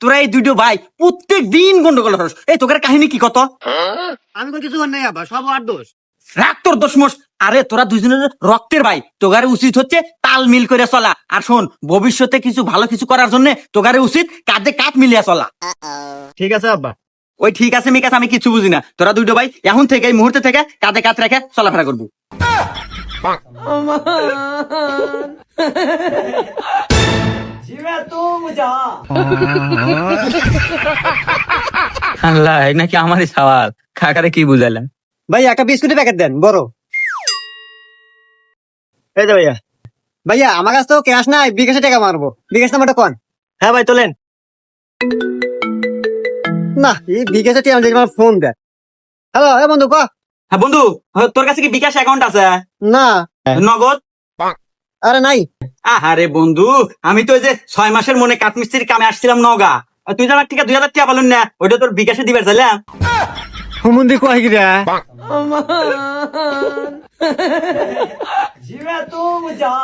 তোরা এই দুটো ভাই প্রত্যেক দিন গন্ডগোল হস। এই তোদের কাহিনী কি কত? আমি কোন কিছু করি নাই আব্বা, সব ওর দোষ। রাগ তোর দোষমোষ। আরে তোরা দুজনের রক্তের ভাই, তোগারে উচিত হচ্ছে তাল মিল করে চলা। আর শোন, ভবিষ্যতে কিছু ভালো কিছু করার জন্য তোগারে উচিত কাঁধে কাঁধ মিলিয়ে চলা। ঠিক আছে আব্বা। ওই ঠিক আছে মিকাস, আমি কিছু বুঝি না। তোরা দুটো ভাই এখন থেকে, এই মুহূর্তে থেকে কাঁধে কাঁধ রেখে চলাফেরা করবি। আল্লাহ, এই নাকি আমারই সওয়াল। কাকারে কি বুঝাইলাম? ভাই একটা বিস্কুটের প্যাকেট দেন, বড়। এই যে ভাইয়া। ভাইয়া আমার কাছে তো ক্যাশ নাই, বিকাশে টাকা মারবো। বিকাশ নাম্বারটা কোন? হ্যাঁ ভাই তোলেন। না, এই বিকাশে টাকা দেখে আমার ফোন দেয়। হ্যালো, এ বন্ধু ক। হ্যাঁ বন্ধু, তোর কাছে কি বিকাশ অ্যাকাউন্ট আছে? না। নগদ? আরে নাই। আরে বন্ধু, আমি তো এই যে 6 মাসের মনে কাঠমিস্ত্রির কামে আসছিলাম নওগাঁ। তুই যে আমার থেকে 2000 টাকা পালন না, ওইটা তোর বিকাশে দিবার চাইলাম। হুমুন্দি কয় কি রে? জীবে তো মজা।